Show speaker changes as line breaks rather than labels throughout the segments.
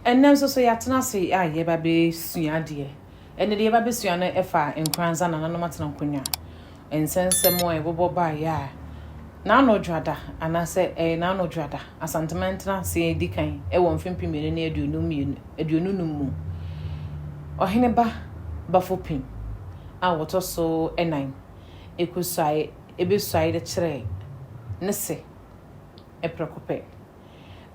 Enem so yatena se ye ba be sua de. Ene de ye ba be sua no efa nkranza na nanom atena nkonya. Ensensemo e bobo ba ya. Na no dwada anase na no dwada asantementna se dikan e wo mfempimene na aduonu mu. Ohene ba bafopim a woto so enan ekusai ebesai de kire ne se eprekope.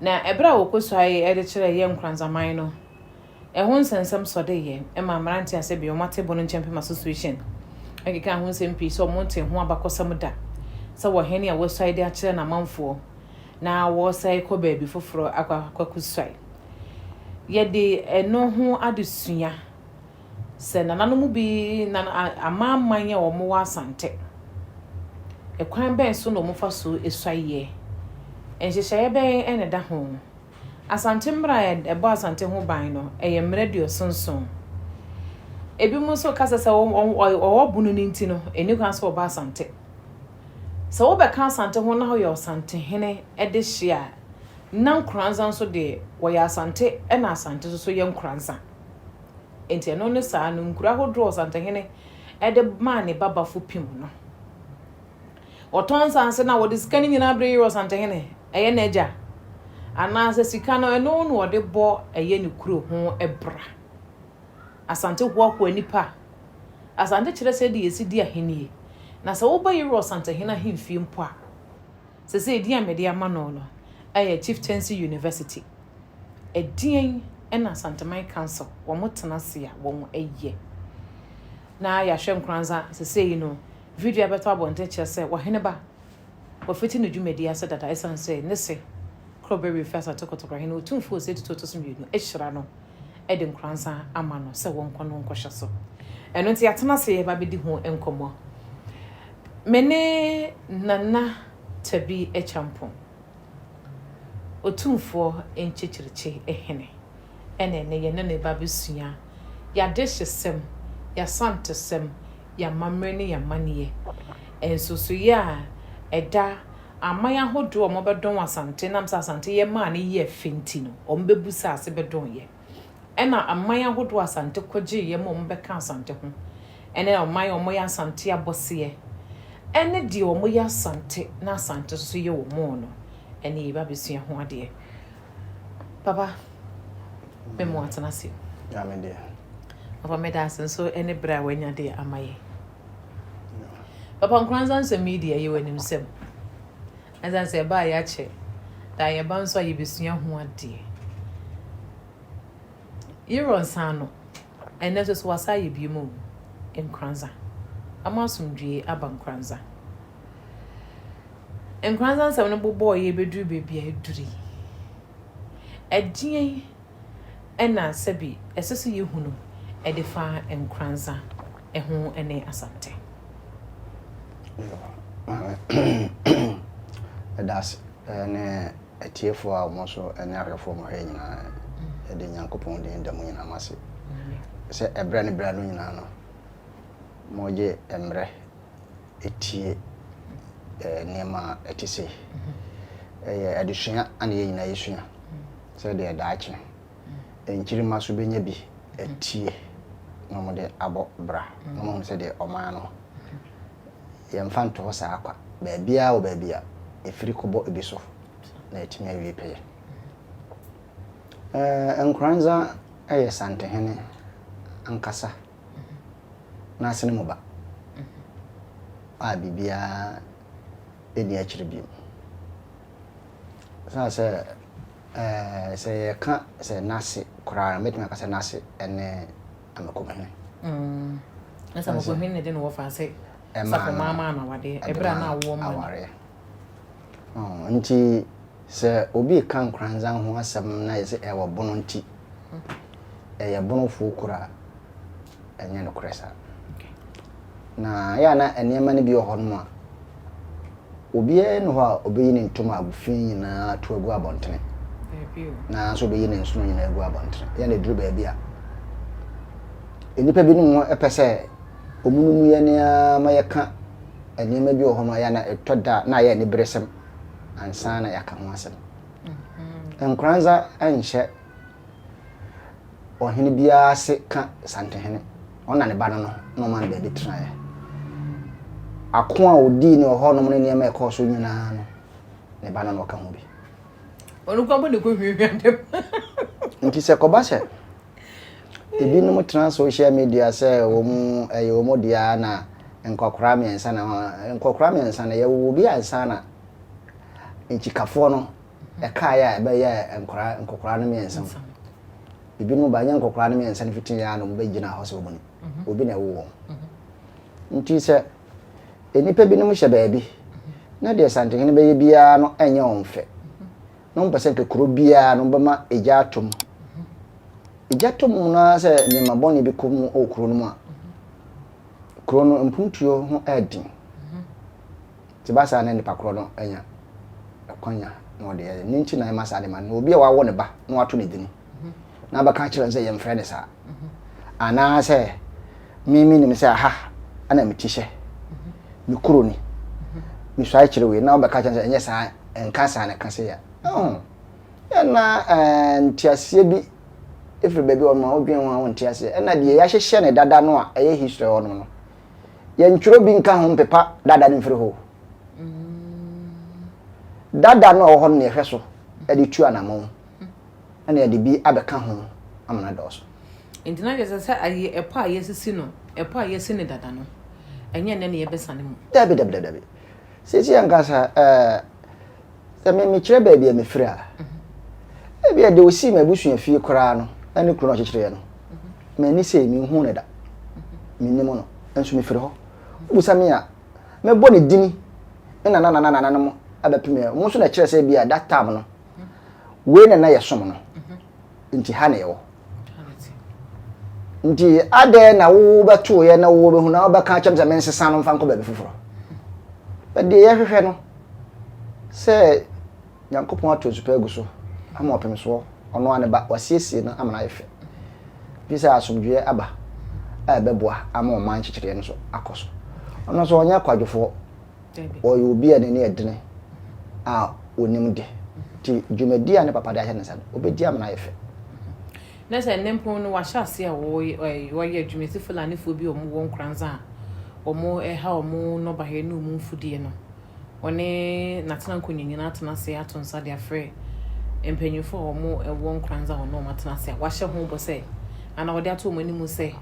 Na ebra wokosai e de kire ye nkranzaman no ho nsensem so de ye e ma mranti ase bi o mate bono champion association ekeka ho nsempi so monte ho abakosam da so wo hene a wosai de akire na manfo na wo sai ko baabi foforo akwakusai ye de eno ho adesua se nananom bi na amamanye wo mo wasante ekwan ben so no mo fa so esuaye enhyehyeye ben ene da ho asante mbra ebo asante ho ban no eyemre dio sonson ebi mo so kasa se wo bunu ni nti no eni kwan so oba asante so wo be ka asante ho na ho ye asante hene ede hia na nkranza so de wo ya asante na asante so ye nkranza enti eno ne sa no nkura hodro asante hene ede ma ne baba fo pim no oton sanse na wo de skani nyina bre yo asante hene eye na eja anase sika no eno no wo de bo eye ne kuro ho ebra asante ho akwa nipa asante kire se de yesi di ahenie na se wo ba yiro asante hene himfie mpo a se di amede amano no eye Chieftaincy University edien na Santamai Council wo motena se a wo eye na ya hwe nkranza se yi no video abeto abonte kire se wo hene ba wo fiti no dwumedi ase dada esan se ne se Crowberry first atokotokra hene otumfo se tutoto so mienu ehira no ede nkranza amano se wo nkono nkwohye so eno nti atena se ba bedi ho enkomo mene nana tabi echampon otumfo enchechiriche ehene ene ne ye ne ba besua ya deshesem ya santesem ya mamrene ya maniye ensusu ya eda amaya hodo o mobedon asante nam sa asante ye ma ne ye fenti no o mbebusa ase bedon ye ena amaya hodo asante kwaje ye mo mbeka asante ho ene amaya omo ya asante abose ene di omo ya asante na asante so ye wo mo no ene ye ba besua ho ade papa me mo atana si
ya me de
papa me da so ene bra wanya de amaye papa nkranza nso media ye wanim sem eza se ba ya che da ye ba nso ye besua ho ade Iron sano ene so wasa ye bi mu nkranza amasumdwe aba nkranza nsem no bobo ye beduru bebi eduri edien ena sebi eseso ye hunu edefa nkranza eho ene asante
das ne etiefo a mo so ene arefo mo he nyina ede nyankopon de ndam nyina mase se ebra ne bra no nyina no moje emre etie nema etise adusua ane ye nyina yesua se de daache enchiri maso benya bi etie no mo de abo bra no mo se de oman no ye mfanto ho sa akwa baabia wo baabia efiri kobo ebiso na etimi awie peye nkranza sante hene ankasa na asene mo ba a bibia eni akire bi se ka se nase kura metime ka se nase ene amakomene
asa amakomene de no wo fa se sa mama na wade ebra na wo ma
nti se obi kan kranza ho asem na yese ewo bono nti ya bono fu kura enye no kresa na ya na enema ne bi ho no a obi no ho obi ni ntoma agufin na to agu abontene na so obi ni nso nyina agu abontene ya na duru ba bia enipa bi no epese omununu ye ne amayeka enema bi ho no ya na etoda na ya ni bresem ansana ya kan wasem nkranza enhye ɔhene biara se ka santehene ɔna ne ba no no man baabi trae ako a odi ne ɔhɔ no ne nneɛma ɛkɔ so nyinaa no ne ba no ɔka ho bi
ɔno kwa bɔ ne ko hwehwɛ dem
nti sɛ kɔba sɛ ebi no tra social media sɛ wɔn ɛyɛ wɔn dia na nkɔkora mmiɛnsa na yɛ wo bi ansa na nkyikafoɔ no ɛka ya ɛbɛyɛ nkɔkora no mmiɛnsa ebi no ba nya nkɔkora no mmiɛnsa no fitin ya no bɛgyina hɔ sɛ wɔn obi na ɛwɔ wɔn nti sɛ enipa bi no hyɛ baabi na deɛ santehene bɛyɛ biara no ɛnyɛ wɔn fɛ no mpɛ sɛ nkekuro biara no bɛma egya atom egya atom na sɛ nneɛma bɔne bi kɔ mu okuro no mu a kuro no mpuntuo ho ɛdin te ba sa na nipa kuro no anya akwanya na ɔde yɛ ne nti na ɛma sa de ma no obi a wawo ne ba na wato ne dini na bɛka kyerɛ sɛ yɛn frɛ ne sa ana sɛ mimi nim sɛ aha ana meti hyɛ me kuro ni me swai kyerɛ we na bɛka kyerɛ sɛ ɛnyɛ saa enka sa na ka sɛ ya na ntiasie bi efiri baabi ɔno a odwen ho ntiasie ɛna deɛ yɛahyehyɛ ne dada no a ɛyɛ history ɔno no yɛntwerɛ bi nka ho mpepa dada no mfiri hɔ dada no ɔhɔ no yɛhwɛ so ɛde tu anamɔ ɛna yɛde bi abɛka ho amana dɔso
ntina yɛ sɛ ayi ɛpa a yɛsisi no ɛpa a yɛsi ne dada no ɛnyɛ nne ne yɛbɛsane mu
dabi sisi yankasa sɛ me kyerɛ baabi a mefiri a ebi a de osi ma busua fie koraa no ɛne kuro no kyekyere no me ni sɛ me hu ne da me nim no enso mefiri hɔ busa me a me bɔ ne dini na no abapime mo so na kyerɛ sɛ bi a that time no we na yɛ som no nti ha na yɛwɔ nti ade na wo bɛto yɛ na wo bɛhu na wo bɛka kyɛm sɛ mensesa no mfa nkɔ baabi foforɔ bɛde yɛ hwehwɛ no sɛ Nyankopɔn ato super egu so ama ɔpem so ɔno ane ba wasiesie no amana yɛfɛ bi sɛ asomdwe aba a bɛboa ama ɔman kyekyere no so akɔso ɔno so ɔnya kwadwofo ɔyɛ obi a ne edene a onim de ti dwumadi a ne papa de ahyɛ ne nsa no obedi amana yɛfɛ
na sɛ nempon no wahyɛ ase a wɔyɛ adwumasi fulani fo bi ɔmo wɔ nkranza a ɔmo ɛha ɔmo no bahɛ no ɔmo mfudie no ɔne natena nkonyanyina atena se ato nsa de afrɛ mpanyinfo a ɔmo ɛwɔ nkranza ɔno ɔmo atena se a wahyɛ ho bɔ sɛ ana wɔde ato ɔmo anim sɛ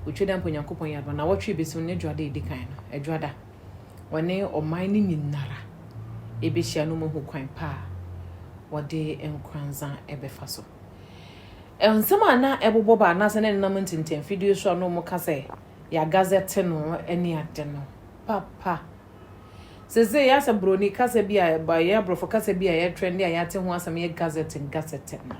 otwe da mpanyankopɔn yɛ na wɔtwe besim ne dwada edi kan no adwada ɔne ɔman ne nyinara ebehia no mo ho kwan pa wɔde nkranza ɛbɛfa so ensem ana ebobo ba na se ne nam ntinten video so no mo ka se ya gazette no eni ade no papa seze ya se broni ka se bia ba ya brofo ka se bia ya trend ya te ho asem ya gazette na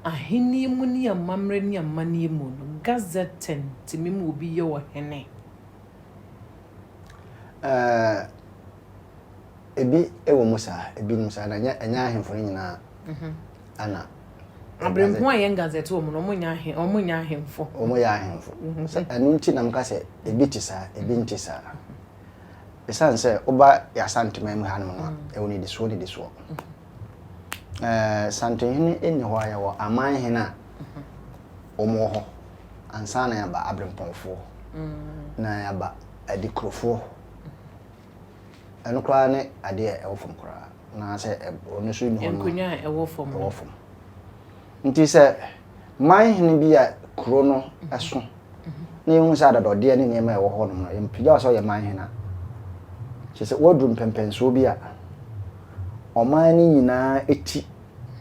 ahini mu ni amamre ni amani mu no gazette timi mu obi ye wo hene
ebi ewo musa ebi musa na nya ahemfo nyina ana
abrempo a yen gazette wo no omunya ahemfo
anu nti na mka se ebi tisa ebi ntisa esan se oba ya santema mu hanom no ewo ni diso santehene eni ho ya wo aman hena omo ho ansa na ya ba abrempofo na ya ba adikrofo anu kra ne ade e wo fom kra na se onu so ni ho no
enkunya e wo fom
nti se man hene bi a kro no eso na ehun sa dadode ne nema e wo ho no empija so ye man hena che se wodrum pempenso bi a oman ni nyina eti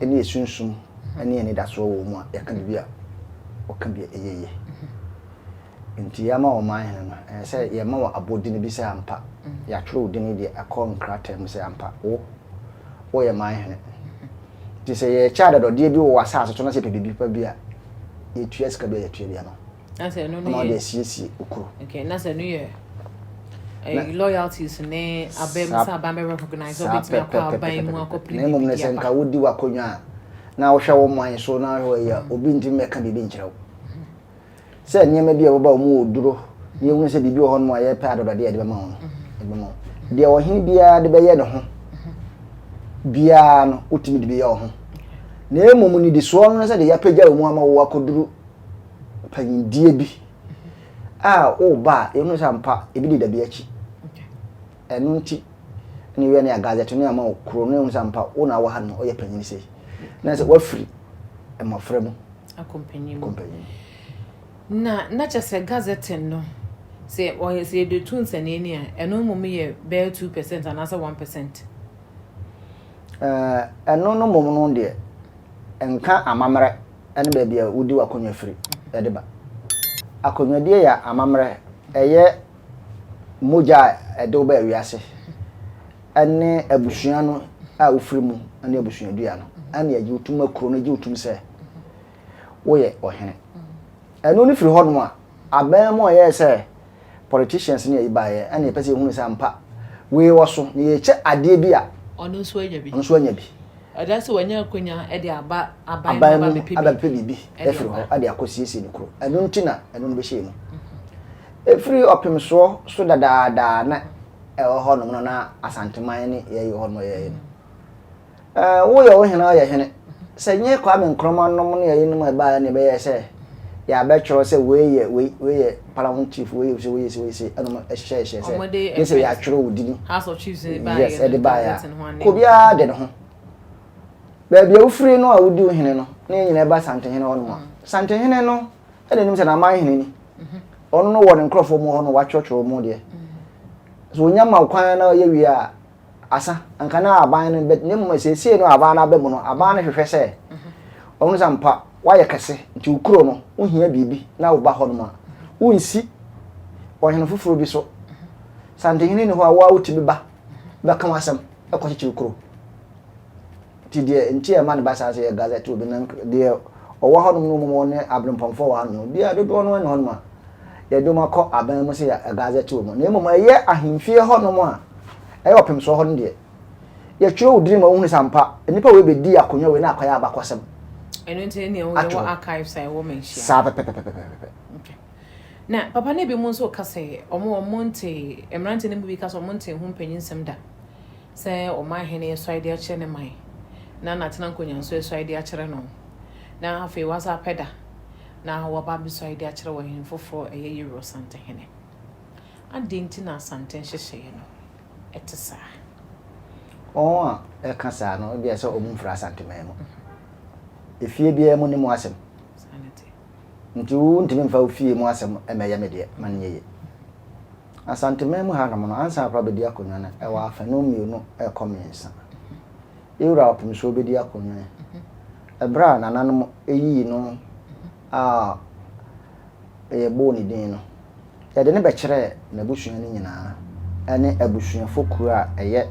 ene esunsum ene ene daso wo mu a yaka bi a oka bi eyeye nti ya ma oman hene no se ye ma wa abodini bi se ampa ya tworo odini de akọ nkratem se ampa wo ye man hene ti se ye cha dadode bi wo asase to na se pebibi pa bi a ye tuas ka bi ye tuas ya no
na se no
no de siesi okuro
okay na se no ye loyalties ne abemsa abambe recognize obetimi akwa aban mu akopli
ne mum ne se nka wodi wakonwa na wo hwe wo man so na ho ya obi ntim meka bibi nkyerɛw se nyema bi a wo ba mu oduro ye hu se bibi ho no aye pa adodode de be ma ho de wo hin bia de be ye ne ho bia no otimi de be ye ho na emom ni di so no se de yapagya mu ama wo akoduru panyindie bi o ba ehunu sampa ebi di da bi achi enu nti ni we na gazette no ama okro no ehunu sampa wo na wa ha no oye panyini sei na se wa free e mo frɛ mu
accompany na just a gazette no say o say the tunes and any eno mo me be 2% and answer 1%.
Eno no mom no de enka amamre ene ba bia wudi wakonwa free e de ba akonwa de ya amamre eye moja e de ba wiase ene abusua no a ofri mu ene abusua dua no ene agi utum akro no agi utum se wo ye ohene eno ni free ho no a aban mo ye se politicians ni ibaye ene pese hunu sampa we wo so ni ye che ade bi a
ono so anya bi
adase
wanya akonya e de aban
aba pebi efiri ho ade akosiesie ni kro eno ntina eno no be hye mu efiri opim so dadaada na e ho no na asanteman ni ye ho no ye wo ye wo hena ye hene se nye kwa me nkroma no no ye no ma ba ne be ye se ya be choro se we ye paramount chief we se eno ehye se ye se ya choro udini
House of Chiefs ba
yes e de ba ya ko bia de no ba bia ufiri no a wudi ohene no na nyina ba santehene ho no ma santehene no e de nim se na man hene ni ono no wo ne nkrofo mu ho no wa chocho mu de so nyama kwan na ye wi a asa anka na aban no bet ne mu se no aban na ba mu no aban no hwehwe se ono sampa wa ye kese nti ukuro no ohia bibi na wo ba ho no ma wonsi ohene foforo bi so santehene ni ho a wa wuti bi ba kan wasam e ko chichi ukuro ti de nti e man ba sa se ye gazette obi na de o wa ho no mo ne abrempomfo wa no bia dodo no no ma ye do makọ aban mu se ya gazette obi na emom ye ahemfie ho no mo a e opem so ho no de ye twere odiri ma wo sampa nipa we be di akonwa we na akwaya abakosem
eno nti ne wo archives I wo mention
sa
okay na papa ne bi mu so ka se omo nte emrante ne mu bi ka so omo nte hu mpanyinsem da se o ma hene so ide a kire ne mai na tena nkonya so so ide a kire no na afi wasa peda na wa ba bi so ide a kire wo hen foforo eye euro sante hene adinti na sante hyehye no etesa
a e ka sa no bia se omu mfra sante mai mo efie bia mu ni mu asem nti wo ntimi mfa ofie mu asem emeye mede man yeye asante mai mu ha na mo no ansa pra be di akonwa na e wa afa no mienu e komensa ewura opum so be di akonwa ebra nananom eyi no e bo ni din no e de ne be kire na busua ni nyina ene abusua fokuru a eye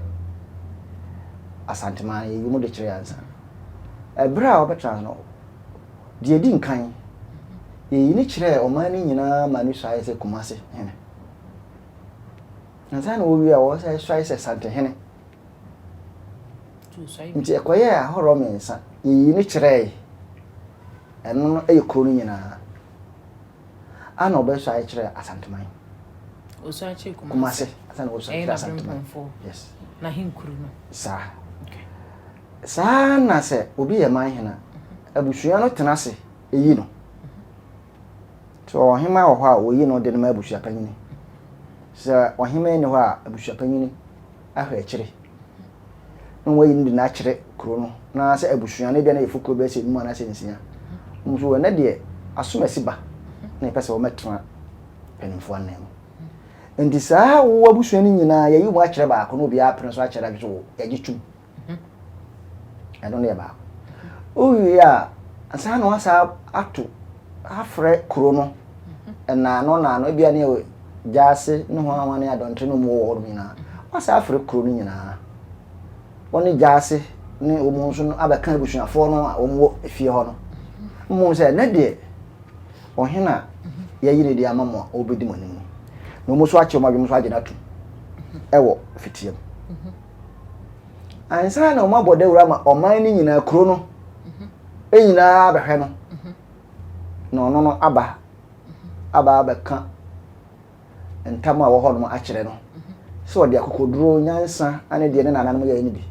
asante man yi mu de kire ansa ebra obetra no die di nkan yi ni kire o man ni nyina manu sai se kumase hene na sana wo wi a wo sai se sante hene
tu sai
nti ekoye a horo mensa yi ni kire eno no e kro ni nyina ana obe sai kire asante man
o sai che
kumase asana wo sai asante man yes
na hinkuru no
sa sana se obi ye man hena abusua no tenase eyi no so ohima wo ha oyi no de no abusua panyini se ohima ni ho a abusua panyini ahwe akire no wayi ndi na akire kuro no na se abusua ne de na yefuko be se mu na se nsia mzo na de asomasi ba na pese wo metena penimfo anem ndi saa wo abusua ni nyina yayi mu akire ba ko no bi apre so akire adwo yaji tum I don't know about. Oh yeah, asa no asa ato afre kuro no na no bia ne jaase no ho anwane adontre no mo wo nyina asa afre kuro no nyina woni jaase ne omo nso no abeka abusuafo no a omo efie ho no mo se na de ohena yayire de amamo obedi monim no mo so ache mo adwom so age na tu ewo fitiem ansa na oma bode wura ma oman ni nyina kuro no enyina abehwe no no no aba ka ntama wo ho no akire no so de akokoduro nyansa ane de ne nananom ya ni bi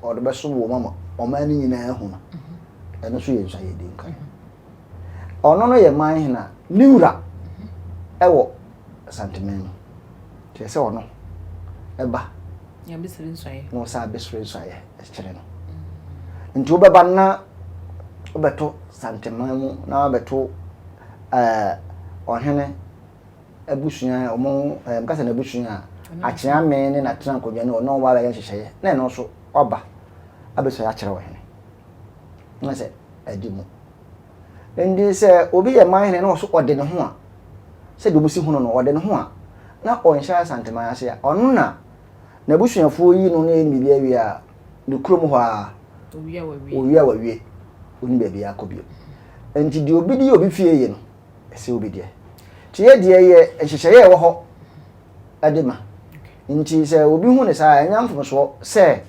o de beso wo mama oman ni nyina hu no ɛno so yɛ nsuaeɛ di nkan ɔno no yɛ man hena niwra ɛwɔ santeman te sɛ ɔno ɛba
ya bisiri nsuaeɛ
no sa besiri nsuaeɛ ɛkyerɛ no nti wobɛba na wobɛto santeman mu na wobɛto ɔhene abusua ɔmo mkasa na abusua akyea me ne na tena nkodwa ne ɔno wa ba yɛ hyehyɛ na ɛno so ɔba abɛsɔ akyerɛ ɔhene na sɛ adi mu ndi sɛ obi yɛ man hene na ɔso ɔde ne ho a sɛ de obusi hu no ɔde ne ho a na ɔnhyɛ santeman ase a ɔno na abusuafoɔ yi no na yɛ bibi awie a ne kurom hɔ a owia wawie oni baabi akɔbio nti de obi di obi fie yi no ɛsɛ obi deɛ ti yɛ deɛ yɛ ɛhyehyɛ wɔ hɔ ade ma nti sɛ obi hu ne saa ɛnya mfomso sɛ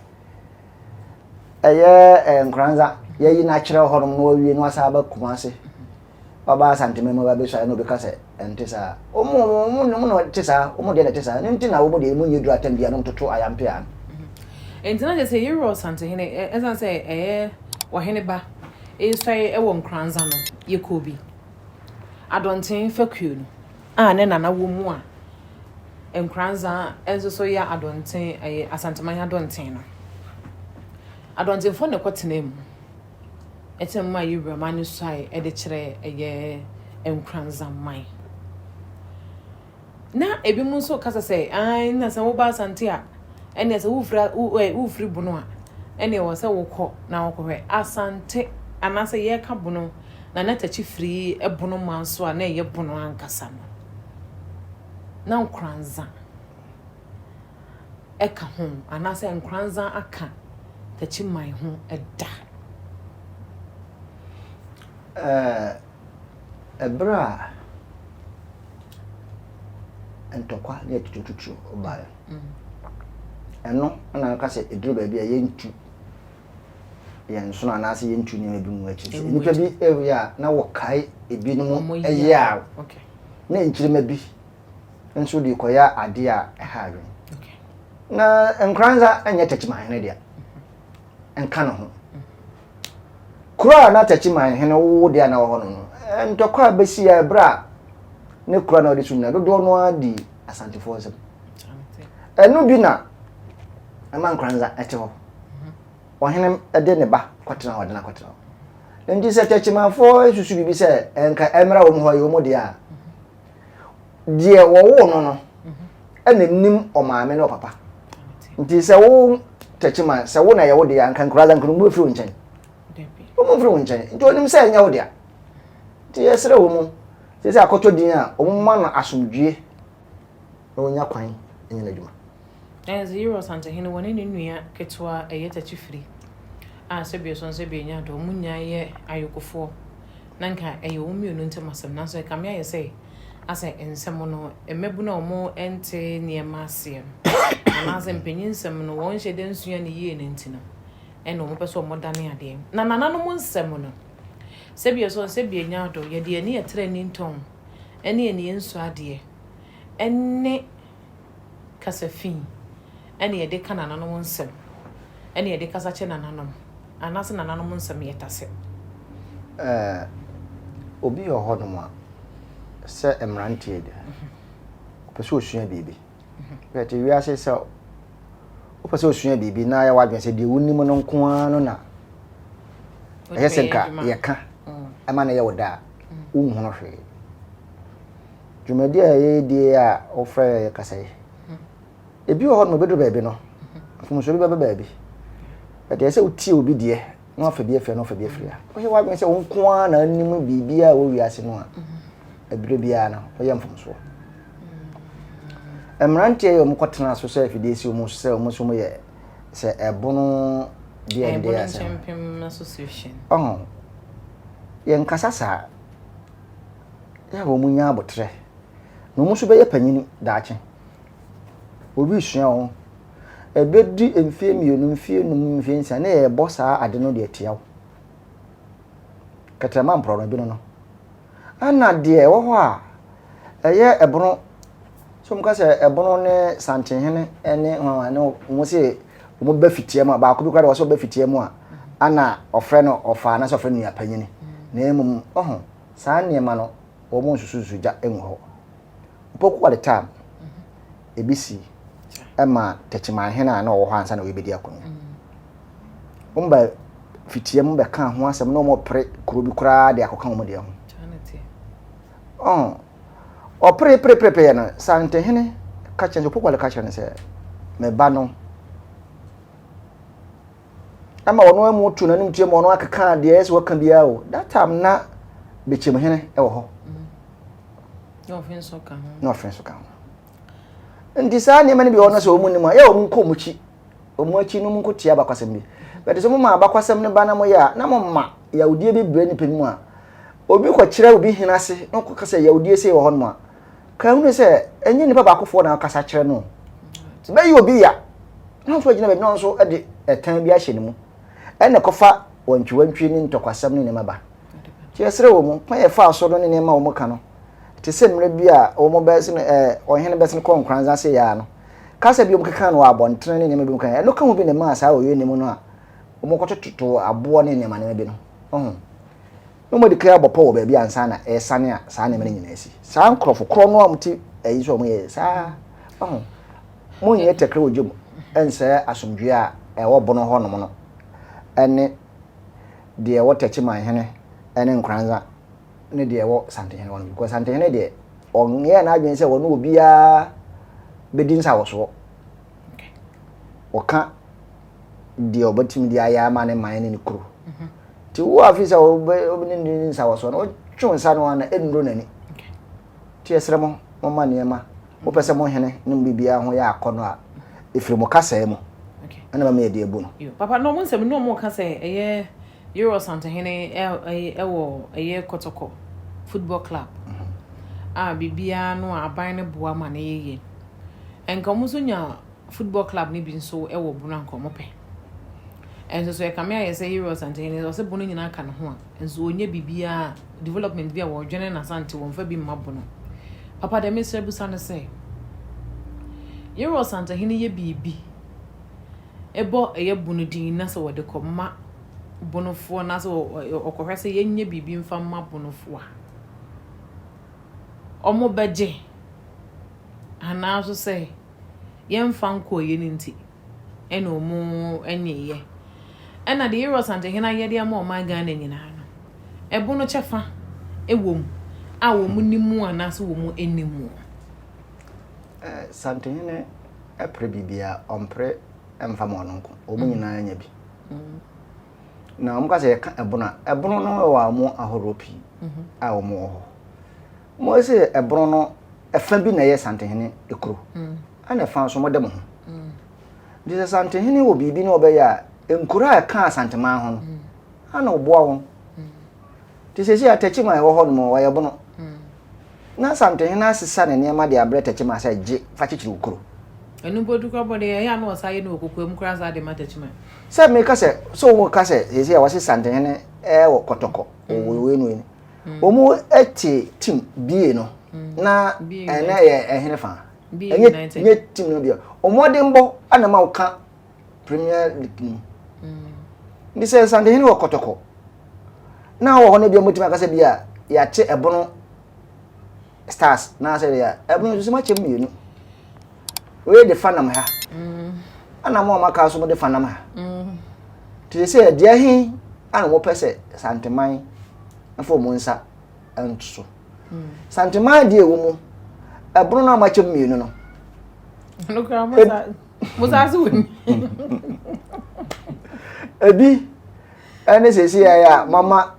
ɛyɛ nkranza yɛyi na kyerɛ hɔ no na wawie no asa ba kuma ase baba santeman mu ba be so na obi ka sɛ ɛnte saa omo no te saa omo deɛ ne te saa ne nti na omo deɛ mu nyedu atam bia no toto ayampe an
entina je sɛ yɛwɔ santehene ɛsan sɛ ɛyɛ wɔhene ba ɛsɔe ɛwɔ nkranza no yɛkɔ bi adɔnten fakuo no a ne nana wɔ mu a nkranza ɛnso so yɛ adɔnten ɛyɛ asanteman adɔnten no adɔntenfo ne kɔtena mu ɛtem ma yɛwura ma ne sɔe ɛde kyerɛ ɛyɛ nkranza man na ebi mu nso kasa sɛ na sɛ wo ba asante a ɛne sɛ wo firi bono a ɛne wɔ sɛ wokɔ na wokɔhwɛ asante anase yɛka bono na na tachi firi ebono manso a na ɛyɛ bono ankasa no na nkranza ɛka ho anase nkranza aka tachi man ho ɛda
ebra entokwa ne tututu obaye eno na ka se eduru ba bia yentu yenso na anase yentu ne bi mu achi nipa bi area na wokai ebi no mu eya
okay
na enkyirema bi nso de koya ade a hawe okay na nkranza anya tachiman hene dia enka no ho kura na tachiman hene wo dia na wo ho no entokwa besi ya bra ne kura na odi sunna dodo no adi asantefo nsem enu bi na ama nkranza ete ho ohene ede ne ba kwatena ho de na kwatena ndi se tachimanfo esusu bibi se enka emra wo mu ho yo mu de a die wo wo no ena nim o maame ne o papa nti se wo tachiman se wo na ye wo de anka nkranza nkunu mu firi nchen wo mu firi nchen nti onim se enya wo de a ti yesere wo mu se akoto din a o mu ma na asomdwie na wonya kwan enya adwuma
zero santehene woni ne nua ketwa tachi firi a sebie so nse be nya do munya ye ayokofo nanka wo mienu ntem asem na so e kam ya ye say ase ensem no emebu na omo ente niema asem na ase mpanyin nsem no won hye de nsua ne yie ne ntino e no mo peso mo dane ade na nana no mo nsem no sebie so nse be nya do ye de ani etre ni nton ene ani ensu ade ene kasafin ene ye de kanana no nsem ene ye de kasa che nana no anase nana no nsem ye tase
obi ohodom a se emrantie de pese osua bibi beti wi ase se o pese osua bibi na ya wadwen se de wonnim no nko ano na yesenka ye ka ama na ye woda unhunu hwe dwumadi a ye die a ofra ye kasai ebi ohodom bedo baabi no afumuso bi baabi beti se utie obi de no afa bi efe no afa bi efria o he wadwen se nko ana anim bibi a wo wi ase no a ebire bia na oyɛ mfomso emrantie yo mkotena so se afide si omu se omu so mu ye se ebono dia dia se
champion association
ye nkasasa ya wo munya abotre no mu so be ye panyini daache obi sua o ebedi emfie mienu mfie num mfie nsa na ye bossa ade no de tiaw katama mpro no bi no ana de wo ho a eye ebono so mka se ebono ne santehene ene ho mo se mo ba fitie mu ba ko bi kwara wo so ba fitie mu a ana ofre no ofa na so ofre no ya panyini na emum oho saa niema no wo mo sususu ja enwo ho poku at the time ebisi ema techima hena na wo ho ansa na we bedi akono umba fitie mu be kan ho asem no mo pre kuro bi kura de akoka mo de ho o pre no sante hene ka chenjo poku le ka chenjo se me ba no ama wono emu tu na nim tie mo no akeka de yes waka bia o that time na bechem hene e wo ho
no offense ka ndi sa ne mane bi wono so mu nim a ya o mu ko mu chi o mu achi no mu ko tia bakwasem bi but so mu ma bakwasem ne ba na mo ya na mo ma yaudie bi bre ni pemu a obi ko kire obi hina se no ko kasa yaudie se wo ho no a ka hu se enye ni baba akofo na kasa kire no be yi obi ya na so gina be no so e de etan bi a hye ni mu ene kofa wantwi ni ntokwasam ni ne maba ti esre wo mu kwa ye fa so no ne ma wo mu ka no ti se mre bi a wo mo be se ohene be se ko nkranza se ya no kasa bi wo keka no abontre ne ne ma bi mu ka no ka mu bi ne ma sa wo ye ne mu no a wo mo kototo abo ne ne ma ne bi no no mo de kra bopo wo ba bi ansa na e sane a sa ne ma ne nyina esi sa nkrofo kro no amti ayi so mo ye sa mo nye tekra wo jom ense asomdwe a e wo bono ho no mo no ene de wo techima hene ene nkranza ne de wo sante hene won because sante hene de onye na adwen se wono obia bedin sa wo so oka de obatim de aya ma ne man ne kuro ti wo afisa obinin din sa wo so no twon sa no na enro nani ti esre mo ma ne ma wo pese mo hene ne bibia ho ya akono a efiri mo kasa mo ana ma de ebu no papa no mo nsem no mo kasa eye Euro Santa Hene ewo eye Kotoko football club bibia no aban ne boa ma na yeye enka mo so nya football club ni bi nso ewo bu na nko mo pe enso so e kame aye say Euro Santa Hene so se bu no nyina ka no ho a enso onye bibia development bia wo dwene na sante wo mfa bi mabo no papa de me sebu sana say Euro Santa Hene ye bibi ebo eye bu no din na so wo de komma bonofo na so okohwese yenye bibi mfa ma bonofo a omo beje ana so say yemfa nko ye nti ena omo enye ena de Euro Santa Hene ye de ama o ma Ghana nyina no ebo no chefa ewom a wo mu nimu ana so wo mu enimu
Santa Hene epre bibia ompre emfa mo no nko omo nyina anya bi na mo ka se ka ebono no wa mo ahoropi a wo mo ho mo se ebono no efa bi na ye Santa Hene ekuro ana fa so mo dem ho di Santa Hene wo bibi na obeya enkuro a ka Santa Man ho no ana oboa ho ti se atachi ma wo ho no mo wa bono na Santa Hene asesa ne niam de abre tachi ma sa je fa chichiri ukuro
enu bodu kwa bode ya na osaye na okokwe mu kra za de matachi ma
se me ka se so wo ka se ye wa se Santa Hene wo Kotoko we nu ni o mu eti team bie no na ena ye ehene fa enye team no bia o mo de mbo ana ma uka Premier League ni se Santa Hene wo Kotoko na wo hono bia motima ka se bia ya che ebono Stars na se ya ebono so ma che mienu we de fanam ha ana mo maka so mo de fanam ha ti se de ahi ana mo pese Santeman na fo mo nsa antuso Santeman de ewo mu ebro na ma che mienu no
no ka mo sa so woni
ebi ene se ya mama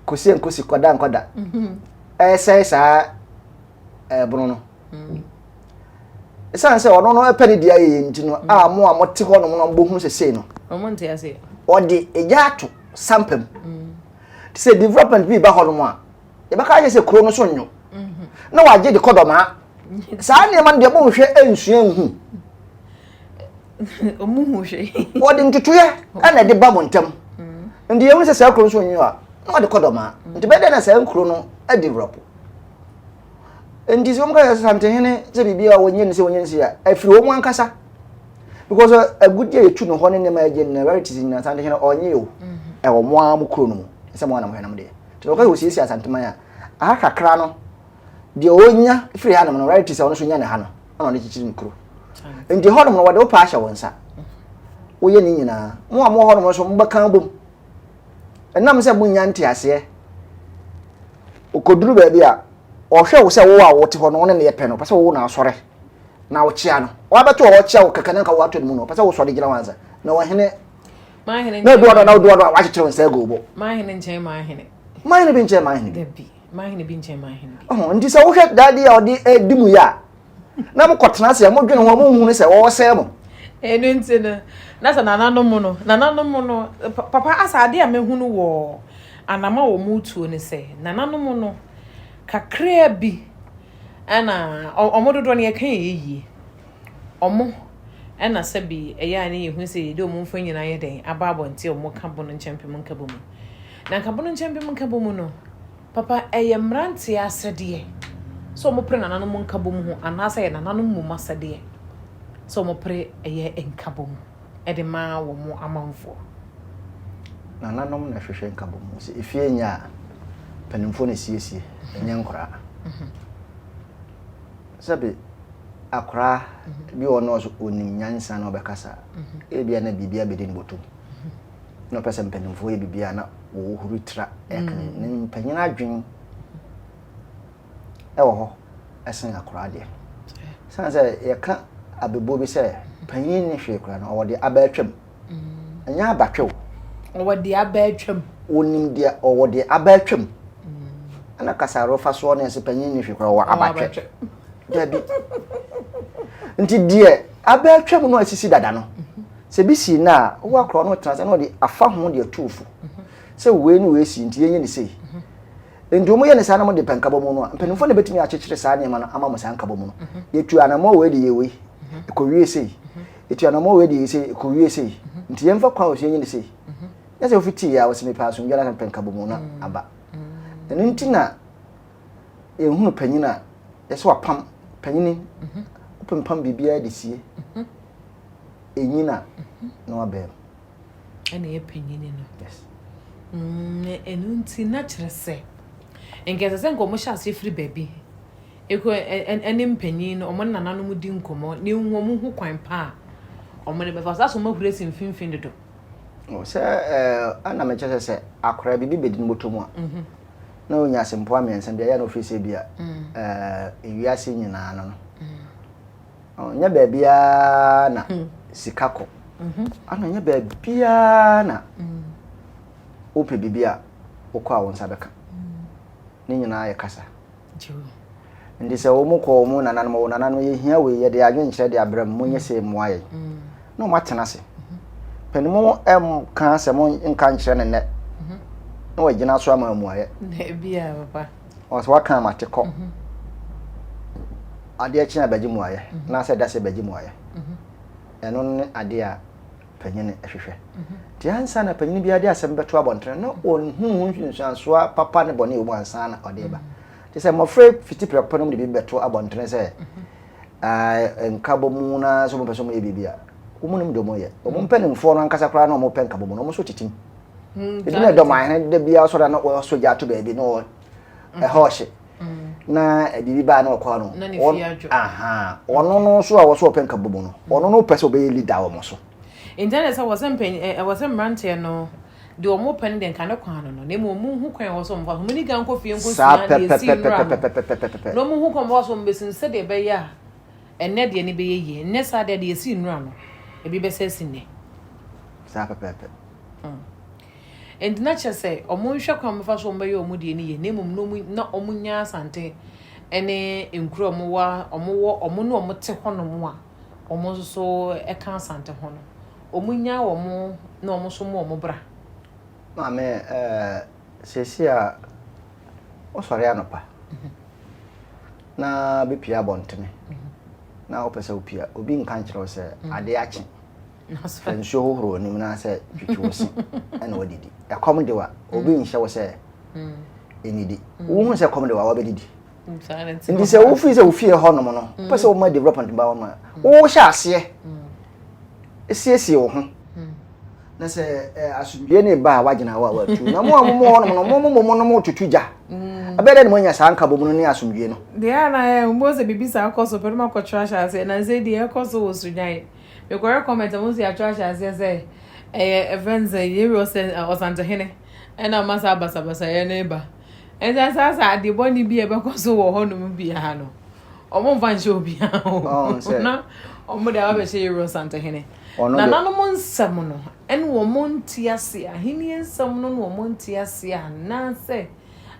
kosi koda sai sa ebro no esan se ono no epani dia ye ntino a mo amote ho no no bohu sese no
omo nte ase
odi ejato sampem ti se development bi ba ho no mo a e ba ka je se kro no so nyo na waje de kodoma sa ne man de bo hwe ensua nhu
omo hu hwe
odi ntutuye ana de ba mo ntam ndi ye hu se sa kro no so nyo a na de kodoma nti be de na sa kro no a develop ndi so mga Santa Hene ze bibia wonye nse ya afiri wo mu ankasa because a good day to no one in my generalities in Santa or you. I will more crono, someone of them there. To look at Sia Santa Maya. I have a crano. The Onya free animal varieties on Sunyana Hano, on the kitchen crew. And the Hormon what no passion once. We in more hormones from Bacambum. And Nam said Bunyanti, I say. Ukodru baby, or shall say, oh, what on only a pen, but so now sorry. Now, Chiano, what about to watch out Kakanaka water moon, but I was sorry, Gillanza. No, I hear
my hen
no do I watch it and say go.
My hen and chain my hen.
Mine have been chair mine.
My hen been chain my hen.
Oh, and this old daddy or the Dimuya. Now, Cotnasi, I'm not going to moon is all same.
And in that's an mono. Papa, as I dear me who war, and I'm all mood to and say, Nanano mono, Cacrea be. Ana omodo do ne kan yi omo ana sabi eya ne hu se do mo mfa nyina ye den ababo nti omo kambo no champion mo nkabo mu na kambo no champion mo nkabo mu no papa eye mrante asede so mo pre nanano mo nkabo mu ho anasa ye nanano mo masede so mo pre eye nkabo mu e de ma wo mo amanfo
nanano mo na hwehwe nkabo mu se efie nya panimfo na siesie enye nkora sabe akra bi ono so onim nyansa na obekasa e bia na bibia bedin botum no pese mpanimfo e bibia na wo huru tra ekene ne mpanyina adwen e wo ho esen akra de sanse ye ka abebo bi se panyin ne hwe kra na wo de abatwam anya abatwew
wo de abatwam
onim de wo de abatwam ana kasaro fa so ne se panyin ne hwe kra wo abatwe Debbie. Nti die abetwam no asisi dada no. Se bisi na wo akro no trans na de afa ho de atufu. Se we ni we si nti yenye ni sei. Nti omo ye ne sa na mo de penkabo mu no. Mpanimfo ne betimi akyekyere sa ne ma no ama mo sa nkabo mu no. Yetu anamo we de yewe. Ekowie sei. Yetu anamo we de sei ekowie sei. Nti yemfa kwa o yenye ni sei. Yase ofiti ya wo se me pa so ngala penkabo mu na aba. Nti na ehunu panyina yese wapam panyini opempam bibia de sie enyina na wabem
ene ye panyini no
yes
enunti na kyerese enkese se nko mo hya se free baby eko ene mpanyin no omo nanano mu di nkomo ne nwo mu hu kwan pa omo ne befa so ma hure sin finfin dodo
o se ana me kyerese se akora bibi bedin botomu a na onya sempo amensa bia ya no ofisi bia ewiase nyina no nya baabia na sikako ana nya baabia na ope bibia okwa wonsa beka ni nyina ye kasa ndi se wo mukọ mu nanano ye hia we ye de adwen kyerɛ de abram mu nye se muaye no matena se panimu kan se mo nka nkyerɛ ne ne no wagina so ama muaye
na bia papa
o so waka mateko ade a kina baji muaye na se da se baji muaye eno ne ade a panyine ehwehwe ti ansa na panyine bia ade asem beto abontre no onhu nsunso a papa ne bone obu ansa na ode ba ti se mo free fiti prepo no de bi beto abontre se nkabo mu na so mo peso mo e bibia umunum do mo ye o mo mpanimfo no ankasa kra na mo pen nkabo mu no mo so titim edina do man de bia so da na o so ja to baby no hoshe na bibi ba na okwa no aha ono no so a wo so pen nkabo mu no ono no pese obey leader wo mo so
internet wasn't pen wasn't ranting no de o mo pen den kan kwa no na mo mu hu kwan wo so mo fa mo ni gan ko fie nko sia de si no mo hu ko mo so mo besin se de be ya enne de ni be ye enne sa de de si nura no e bi be se sinne
sa pepepe
and nature say omo hwe kwa mo fa so mo be ye omo de ni ye nemum no mu na omo nya asante ene enkuro omo wa omo no omo te ho no mo a omo so e kan asante ho no omo nya omo na omo so mo omo bra
ma me sesia o sori anopa na be pia bontene na opese opia obi nkan kire se ade achi nso hohoro ni na se twitwosi ana wadidi akom de wa obi nhye wo se enidi wo hu se kom de wa wabedidi ndi se wo fi se wo fie ho no no pese wo ma development ba wo ma wo hye ase esiesie wo ho na se asumdie ne ba wagina wa watu na mo ho no mo tutuja abere ne mo nya sanka bomu ne asumdie no
de ana mbo se bibisa akoso pero ma ko trash ase na se de akoso wo sunyan me ko comment mo se trash ase se events ye ro se osanta hene ena masa basa ye ne ba enza sasa ade boni bi e be koso wo ho no bi ha no omo mfa nche obi ha na omo de abehye ye ro santa hene na nanu mo nsam no en wo mo ntiase ahini nsam no wo mo ntiase na se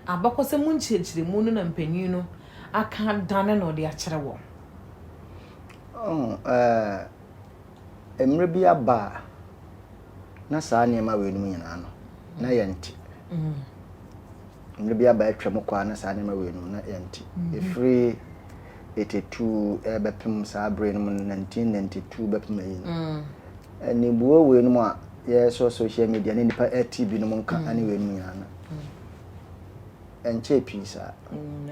abakose mu nchechire mu no na mpanyin no aka dane no de akere wo
emre bi aba na saa ne ma we no nyina no na yenti emre bi aba atwam kwa na saa ne ma we no na yenti efri 82 bepem saa brain mu 1992 bepem yi ni buo we no mu a ye social media ne nipa TV no mu nka ani we no nyina enche pisa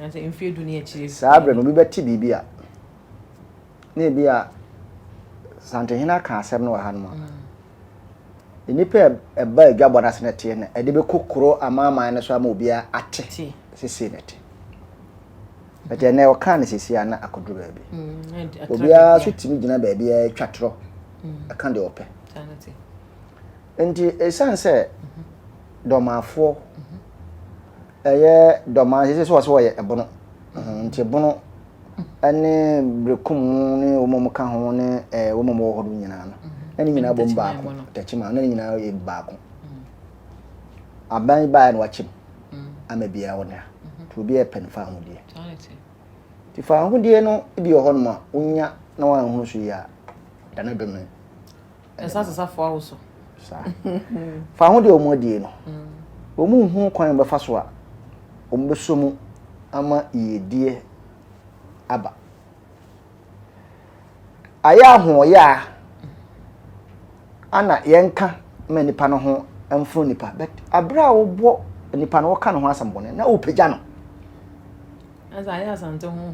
ase emfie dunia chire
saa brain obi beti bibia na bia sante hina ka asem no wa ha no ma nipa eba adwabo na senete ne ede be kokoro amama ne so ama obia ate sisi nete bete ne o kan sisi ana akodro ba bi obia so timi gina ba bia twatro aka de ope enti esanse domafo eye doma sisi so so ye ebono nti ebono ane brekum ne omom ka ho ne omom wo hodo nyina no ani nyina bom ba ko tachima na nyina e ba ko aban ba na wachim amabia wona to bi e pen fa ho die ti fa ho die no bi ho no ma unya na wa hu so ya dana do me
esa fo awuso
sa fa ho die o mo die no o mu hu kwan ba fa so a o mo besomu ama yedie aba aya ho ya ana yenka ma nipa no ho amfro nipa but abra wo bo nipa no ka no ho asambone na o pagya no
as aya asante ho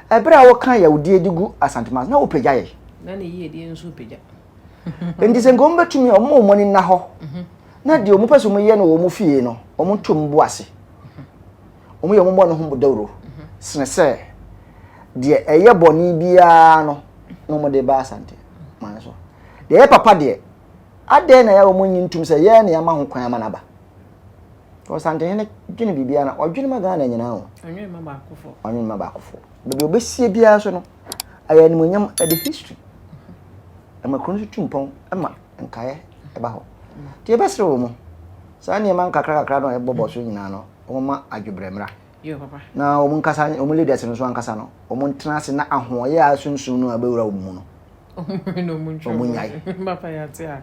abra wo kan ya odi edigu asante mas na o pagya ye
na ne yi edi nso pagya
endi se ngom betumi o mo ni na ho na de o mo peso mo ye no o mo fie no o mo ntom bu ase o mo ye mo no ho bodawro sene se de eye boni bia no no mo de ba asante man so de papa de ade na ya o mo nyintum se ye na ya ma ho kwan ama na ba to asante hene dwene bibia na odwene maga na nyina ho onwe ma ba akofo be obesie bia so no aya ni monyam the history ama krono tumpon ama nkae e ba ho de besre wo mo sa ne man kakra no e bobo so nyina no o ma adwebremra
yo papa
na o mun kasa o mun leaders no so an kasa no o mun tenase na ahoye asunsun no abewura wo mu no
no mun
o mun yai
papa ya tia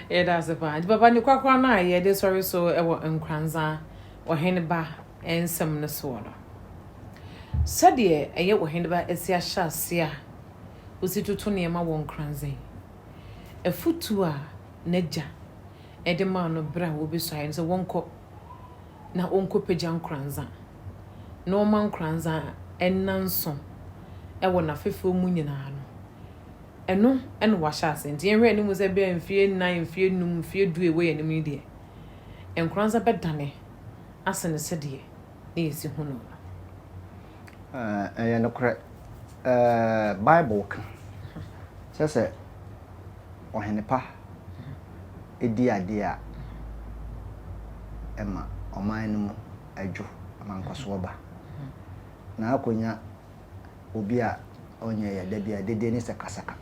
e da se pa papa ni kwakwa na ye de sorry so e wo nkranza wo hen ba ensem no so no sade e ye wo hen ba esi ahya se a ositutu ne ma wo nkranza e futu a naja e de ma no bra wo bi so ayi so wonko na onko pagya nkranza no man kranza enanso e wo na fefo mu nyina no eno eno wa sha asenti enhwe ni mu se be mfie 9 mfie 9 mfie 2 ewe ye ni mu die enkranza bedane asene se die na yesi hu no
ya no kre bible kan se ohenepa edi ade a ema oman no adwo amankoso ba na akonya obi a onye ya dabia dede ni sekasaka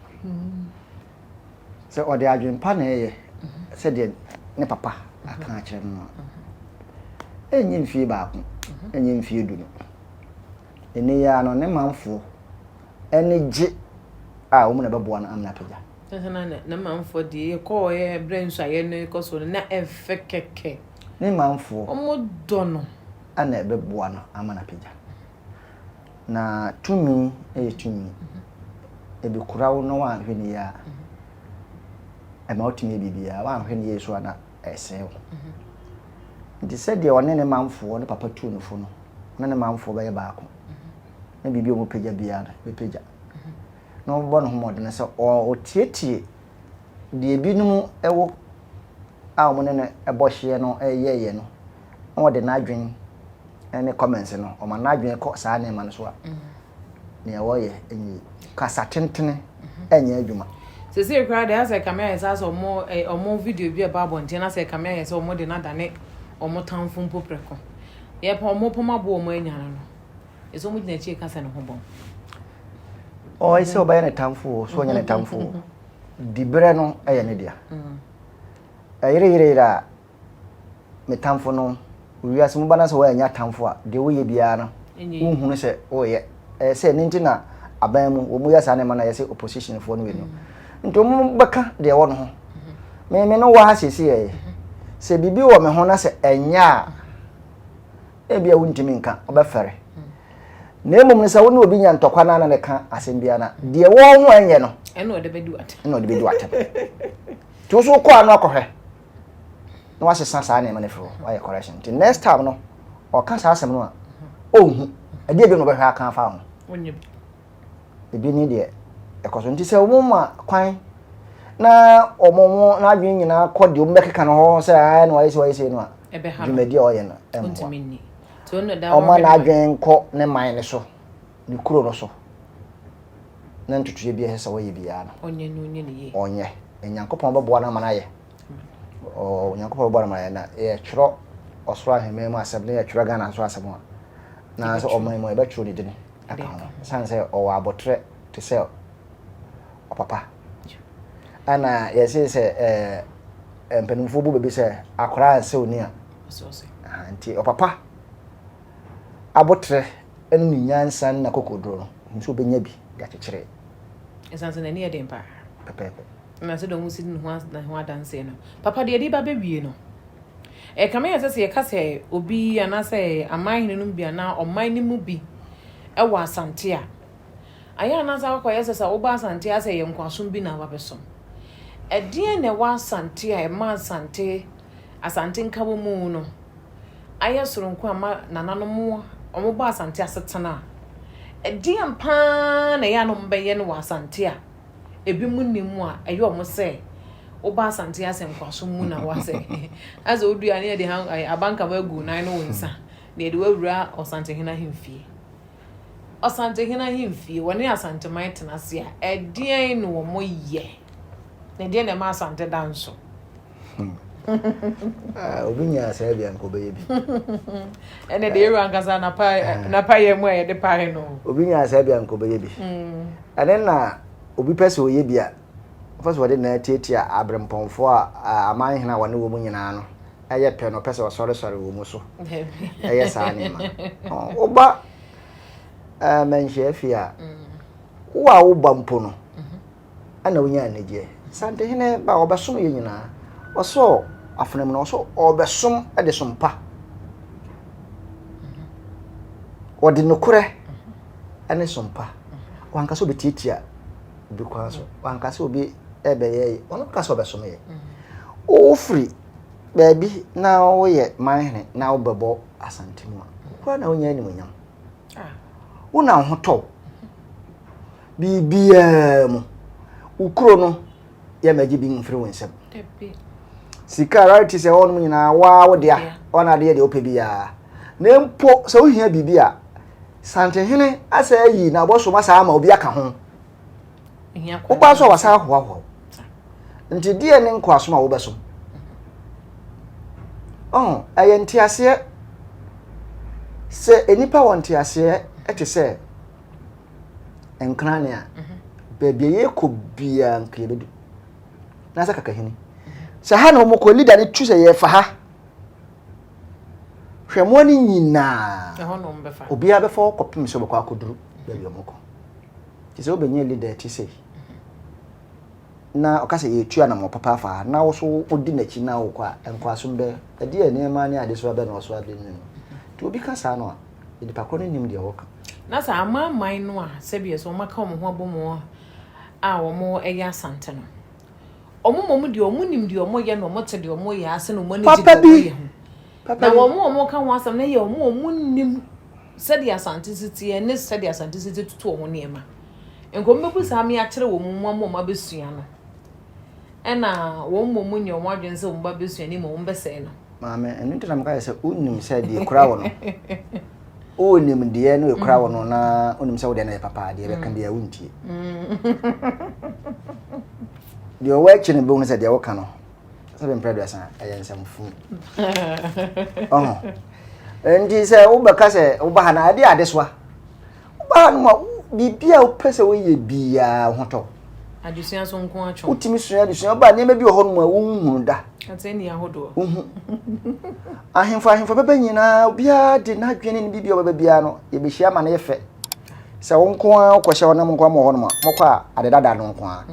se ode adwempa na ye se de ne papa aka akire no enyi mfie ba ko enyi mfie du no ene ya no ne manfo ene je a wo na beboa na amna pagya
na manfo de ko ye branch aye ne ko so na efekeke
ne manfo
omo dono
ana beboa no amana pagya na tumi tumi ebe kurawo no wa hwene ya ema otimi bibia wa hwene yesu ana esew ndi se de one ne manfo ne papa tu no fo no ne manfo ba ye baako na bibia mo pagya bia na be pagya no bo no homo de se o tietie de ebinum ewo a mo ne ebo hye no ye no o de na adwen ene comments no o ma na adwen ko saa ne ma no so a ne wo ye enyi kasa tentene enye adwuma
se se kra de ase kamera esa so mo video bi e ba bonte na se kamera esa o mo de na dane o mo tanfo mpo preko ye pa o mo poma bo o mo anyana no eso mo dina chi kasa ne ho bon
o ise oba ye ne tanfo so nya ne tanfo dibre no eye ne dia yire ra me tanfo no wiase mo bana so wa nya tanfo a de wo ye bia no unhunu se o ye se ninti na aban mu wo mu ya sa ne ma na ye se opposition fo no we no nto mo beka de wo no ho me no wa ha sesi ye se bibi wo me ho na se enya e bia wuntimi nka obefere na emum ne se wo no obi nya ntokwa na ne ka asembia na de wo ho enye no
eno de bedu ate
eno de bedu ate to so ko anu akohwe na wa sesa sa ne ma ne fro wa ye correction the next time no o ka sa asem no a ohu ade bi no be hwa aka fa ho
onye
ebi ni de ekoso nti se wo ma kwan na omomo na adwen nyina kodi o mekeka no ho se ai no wa yesi no a
ebe ha
dwumadi o ye no
ontimini to no da
o ma na adwen ko ne man ne so ne kuro no so na ntutuye bi ehesa wo ye bia no
onye no onye ne ye
onye enyankopon bebo na mana ye o enyankopon bebo na mana ye na ye twro osoro aheme mu asem na ye twro ga na so asem a na so o man mo e be twro ni dini aka ho san se o wa abotre to se o papa ana yesi se empenumfo bu bebi se akora anse oni a
so
anti o papa abotre enu ni nyansa na kokodro no nso benya bi ga kekere
esanse na ni e dempa
pepepe
na se do musi ni ho adanse no papa de di ba bewie no e kama yese se kase obi anase aman hinu bia na oman ni mu bi e wa asante a aya anase akwa yese se oba asante ase ye nkwasom bi na wa besom edie ne wa asante a e ma asante nka mu no aya soronko ama nananom omo ba asante asetena edie mpa na ya no mbeye no wa asante a ebi mu nimu a eyo omo se oba asante asem kwasom mu na wa se as odua ne de abanka wagu nan no wonsa ne de wawura osante hena hemfie woni asante man tenase a edie no wo mo ye ne de na ma asante danso
obi nya asa bia nko be bi
ene de eru ankasa na pa ye mu e de pa no
obi nya asa bia nko be bi ane na obi pese oye bia first word na tietia abrempomfo a aman hena wone wo mu nyina no eye pe no pese sore wo mu so eye sa ne ma oba menhye afia wo bampo no ana wonya anegye sante hene ba obesom ye nyina oso afenam no so obesom de sompa odi nokure ane sompa wanka so betietia because wanka so obi ebeye ono ka so obesom ye o free baby na wo ye manhene na wo bebo asantemu kwa na wonya ni munyam wona ho to bibia mu ukuro no ya maji bi mfiri wonsem sika right se won nyina wa wo dia ona de de opebia na mpo se ohia bibia sante hene asa yi na boso masa ama obi aka ho wo ba so wasa ho nti die ne nkwa so ma wo beso aye ntiase se enipa won ntiase ete se enkran a bebie ye ko bia nklebedu na saka kahini se ha na omoko leader ne twuse ye fa ha hwemo ni nyina
e hono mbefa
obi a befa kopim se obekwa akoduru bebie omoko ti se obenye leader ti se na okase ye tua na mo papa fa na wo so odi na chi na wo kwa enkwaso mbe ade ene ma ne ade so be na wo so ade ni ti obi ka sa no a edi pakro ne nim de wo ka
na sa amman no a sebie so maka omo ho abomo a omo eya asante no omo de omo nim de omo ye no omo te de omo ye ase no omo ne ji de ye ho na omo ka ho asam na ye omo nim se de asante siti ne se de asante siti tutu omo ne ma enkom be sa me akere wo mu ma besua no ena wo mu nyo mo adwen se wo ba besua ni mo be se no
maame enu ntina mka se unnim se de kura wo no onim de no kura wo no na onim se wo de na papa de be kan de ya wuntie de o wa chine be won se de wo kan no se be mpre do san ayensam fu ndi se wo be ka se wo ba na ade adeswa wo ba no bibia wo pese wo ye bia hoto
adusua so nko atwo
utimi sua adusua ba ne bi ho no ma wo hu da
ateni ahodo
ahemfa bebe nyina bia de na adwene ne bibia bebe bia no ye be hia ma na ye fe se wo nko a ko hye wo na mo nko mo ho no ma mokọ a ade dada no nko a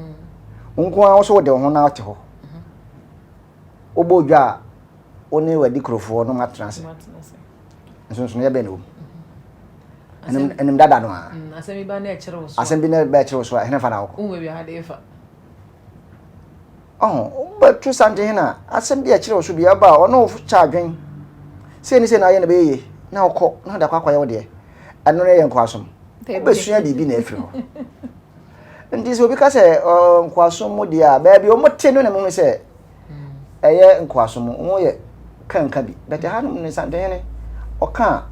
nko a wo so wo de ho na ate ho obodwa oni wadi krofo no matranse nso ye be no enim dada no a
asemi ba na ekere wo so
asemi na ba ekere wo so he fa na wo
unwe bi ade fa
but to sante hina asem bi ekere wo so bia ba ono cha adwen se ni se na ye na be ye na okọ na da kwakwa ye wo de eno ne ye nkwasom obesua bibi na efiri ho ndi so bi ka se nkwasom mo dia ba bi o mote no na mo se eye nkwasom mo ye kanka bi bete ha no ne sante hene oka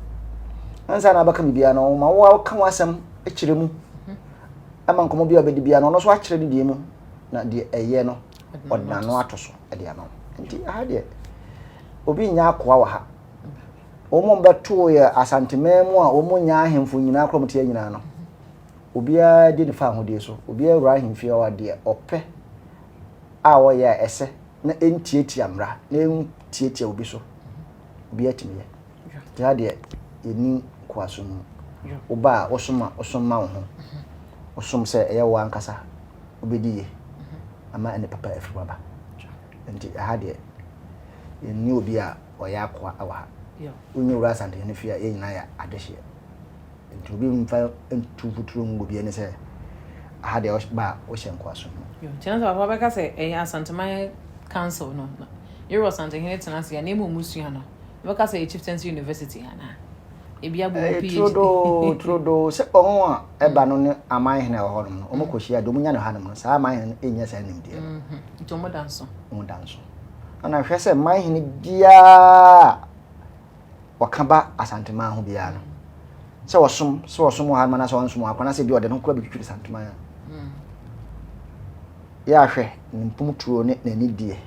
ansa na baka bibia no ma wo ka wasam ekire mu ama nkomo bia obedi bia no no so akire de die mu na de eye no odna no atoso de ama nti ha de obi nya akwa wa ha omo mbeto ye asantememu a omo nya ahemfo nyina akromte ya nyina no obi a de ne fa hode so obi a wura ahemfie wa de ope a wo ya ese na entietia mra na entietia obi so obi atimi ye ja de eni kwasom oba osoma wo ho osom se eye wa nkasa obediye ama ene papa afiri baba nti ha de eni obi a oya akwa awa onye wura sante ne fia ye nyina ya adehye nti obi mfa entufuturo ngo bi ene se ha de ba o hye nkwasom
yo chance papa beka se eye Asantema council no you was sante hene tenase ya nemu musua no beka se Chieftaincy University ana ebia bo PhD
trodo se onwo a eba no ne aman hene ho no omo koshia do munya ne hanom no sa aman hene enya sa nim de
nto mo danso ana
hwe se man hene bia wakaba Asantema ho bia no se wosom ha mana se wonsom akwana se bia ode no kura bitwitwi Asantema ya hwe nimpum tuo ne nani die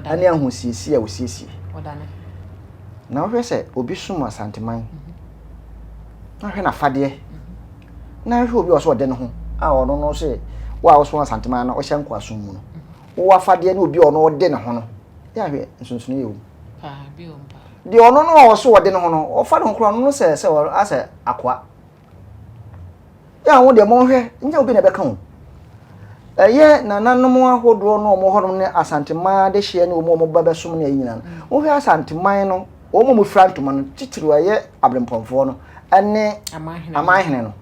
ani ahosiesie a wosiesie
odane
na hwe se obi som Asantema na hwe na fade na hwe obi oso ode ne ho a ono no se wa oso Asantema na o hye nkwasom mu no wo afade ne obi ono ode ne ho no ya hwe nsonsono ye wo
bi o mpa
de ono no oso ode ne ho no o fa no kro no se ase akwa ya wo de mo hwe nya obi na be ka ho eye na nanom ahodo no mo honom ne Asantema de hye ne omo baba som ne nyina wo hwe Asantema no omo mu frantoma no titiri aye abrempomfo no ane amahene no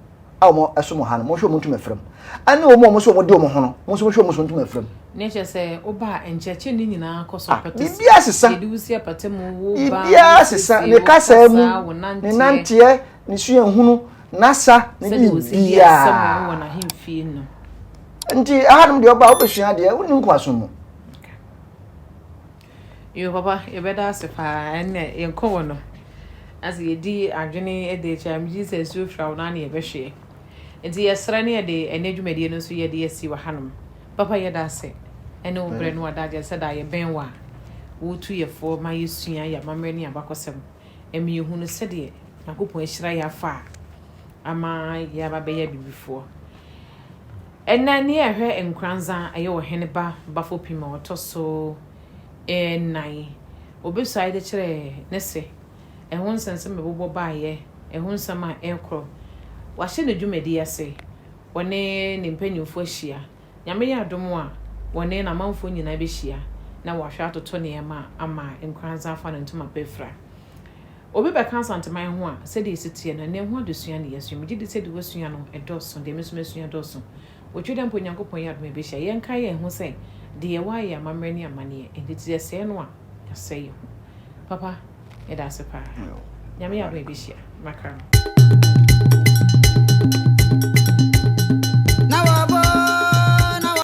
awo asom ha no mo hwe mo ntuma frem ane omo so mo de omo ho no mo so hwe mo so ntuma frem
ne che se oba encheche ni nyina koso patesi
bibia sesa
edusia patemu wo ba
bibia sesa ne kasa mu ne nantie ne sua hunu nasa ne bibia
sama wo na hemfie no
nti ahadum de oba obesua de woni nkwaso mu
yo papa e beda asefa ene yenko no as ye di adwene e de cham Jesus so fra na ne be hwe nti yesra ne de enadwumade no so ye de asi wa hanum papa ye da se ene obre no adaje se da ye benwa wo tu ye fo ma yesua ya mamre ne abakosem emi ehunu se de nakopon ahira ya fa ama ya ba be ya bibifo ena ne ehwe enkranza aye wo hene ba bafo pima otoso nai obesai de kire ne se ehun sense mebobo baaye ehun sama ekro wa hye ne dwumadi ase wone ne mpanyimfo ahia nyame ya adom a wone na manfo nyina be hia na wa hwa atoto ne ema ama enkranza afa ne ntoma befra obi be kan Asantema ho a se de sitie na ne ho adusua ne yesu mi gidi se de wasua no edoso de mesumesua doso otwede mpo Nyankopon ya adom be hia yenka ye ho se de wa ya mamre ne amane entiti se no a yaseye papa eda se pa nyame ya adom be hia makram